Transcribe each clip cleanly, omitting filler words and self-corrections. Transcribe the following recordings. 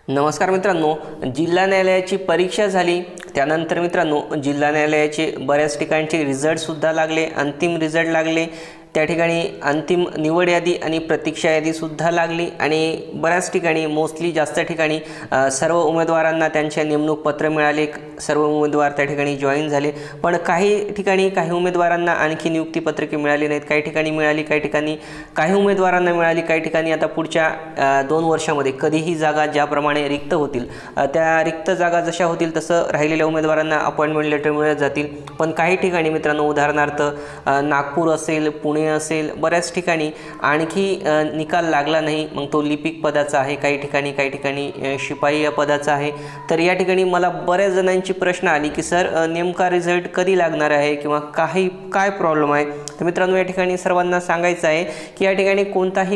नमस्कार मित्रांनो, जिल्हा न्यायालयाची परीक्षा झाली। त्यानंतर मित्रांनो जिल्हा न्यायालयाचे बऱ्याच ठिकाणचे रिझल्टसुद्धा लागले, अंतिम रिझल्ट लागले। त्या ठिकाणी अंतिम निवड यादी आणि प्रतीक्षा यादीसुद्धा लागली आणि बऱ्याच ठिकाणी मोस्टली जास्त ठिकाणी सर्व उमेदवारांना त्यांचे नेमणूक पत्र मिळाले, सर्व उमेदवार त्या ठिकाणी जॉईन झाले। पण काही ठिकाणी काही उमेदवारांना आणखी नियुक्तीपत्रके मिळाली नाहीत, काही ठिकाणी मिळाली, काही ठिकाणी काही उमेदवारांना मिळाली, काही ठिकाणी आता पुढच्या 2 वर्षांमध्ये कधीही जागा ज्याप्रमाणे रिक्त होतील त्या रिक्त जागा जशा होतील तसं राहिलेल्या उमेदवारांना अपॉइंटमेंट लेटर मिळत जातील। पण काही ठिकाणी मित्रांनो उदाहरणार्थ नागपूर असेल, पुणे असेल, बऱ्याच ठिकाणी आणखी निकाल लागला नाही, मग तो लिपिक पदाचा आहे, काही ठिकाणी शिपाई या पदाचा आहे। तर या ठिकाणी मला बऱ्याच जणांची प्रश्न आली की सर नेमका रिझल्ट कधी लागणार आहे किंवा काय प्रॉब्लेम आहे। तर मित्रांनो या ठिकाणी सर्वांना सांगायचं आहे की या ठिकाणी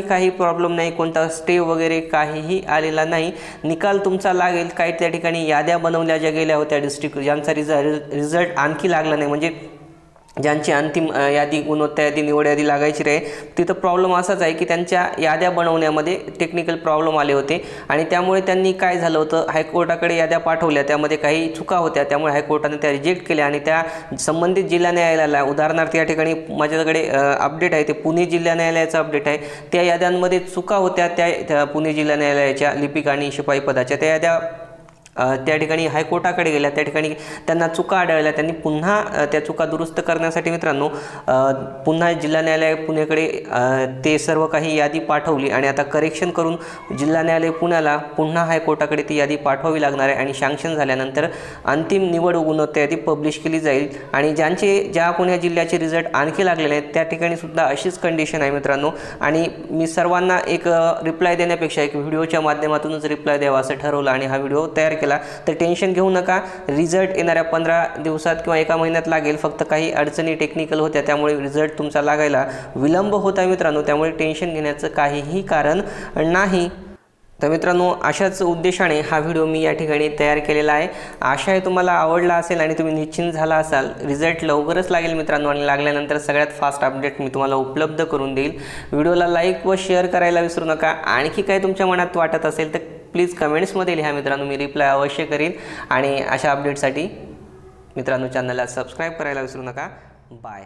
काही प्रॉब्लेम नाही, कोणता स्टे वगैरे काहीही आलेला नाही, निकाल तुमचा लागेल। काही त्या ठिकाणी याद्या बनवल्या ज्या गेल्या होत्या डिस्ट्रिक्ट, ज्यांचा रिझल्ट आणखी लागला नाही, म्हणजे ज्यांची अंतिम यादी गुणवत्ता यादी निवड यादी लागायची रे, तिथं प्रॉब्लेम असाच आहे की त्यांच्या याद्या बनवण्यामध्ये टेक्निकल प्रॉब्लेम आले होते आणि त्यामुळे त्यांनी काय झालं होतं, हायकोर्टाकडे याद्या पाठवल्या, त्यामध्ये काही चुका होत्या, त्यामुळे हायकोर्टाने त्या रिजेक्ट केल्या आणि त्या संबंधित जिल्हा न्यायालयाला, उदाहरणार्थ या ठिकाणी माझ्याकडे अपडेट आहे, ते पुणे जिल्हा न्यायालयाचं अपडेट आहे, त्या याद्यांमध्ये चुका होत्या, त्या पुणे जिल्हा न्यायालयाच्या लिपिक आणि शिपाई पदाच्या त्या याद्या त्या ठिकाणी हायकोर्टाकडे गेल्या, त्या ठिकाणी त्यांना चुका आढळल्या, त्यांनी पुन्हा त्या चुका दुरुस्त करण्यासाठी मित्रांनो पुन्हा जिल्हा न्यायालय पुणेकडे ते सर्व काही यादी पाठवली आणि आता करेक्शन करून जिल्हा न्यायालय पुण्याला पुन्हा हायकोर्टाकडे ती यादी पाठवावी लागणार आहे आणि सँक्शन झाल्यानंतर अंतिम निवड गुणवत्ता यादी पब्लिश केली जाईल। आणि ज्या पुणे जिल्ह्याचे रिझल्ट आणखी लागलेले आहेत त्या ठिकाणी सुद्धा अशीच कंडिशन आहे मित्रांनो। आणि मी सर्वांना एक रिप्लाय देण्यापेक्षा एक व्हिडिओच्या माध्यमातूनच रिप्लाय द्यावा असं ठरवलं आणि हा व्हिडिओ तयार केला। तर टेन्शन घेऊ नका, रिझल्ट येणाऱ्या 15 दिवसात किंवा 1 महिन्यात लागेल, फक्त काही अडचणी टेक्निकल होत्या त्यामुळे रिझल्ट तुमचा लागायला विलंब होता मित्रांनो, त्यामुळे टेन्शन घेण्याचं काहीही कारण नाही। तर मित्रांनो अशाच उद्देशाने हा व्हिडिओ मी या ठिकाणी तयार केलेला आहे। आशा आहे तुम्हाला आवडला असेल आणि तुम्ही निश्चिंत झाला असाल। रिझल्ट लवकरच लागेल मित्रांनो आणि लागल्यानंतर सगळ्यात फास्ट अपडेट मी तुम्हाला उपलब्ध करून देईल। व्हिडिओला लाईक व शेअर करायला विसरू नका। आणखी काय तुमच्या मनात वाटत असेल तर प्लीज कमेंट्समध्ये लिहा मित्रांनो, मी रिप्लाय अवश्य करीन। आणि अशा अपडेटसाठी मित्रांनो चॅनलला सबस्क्राईब करायला विसरू नका। बाय।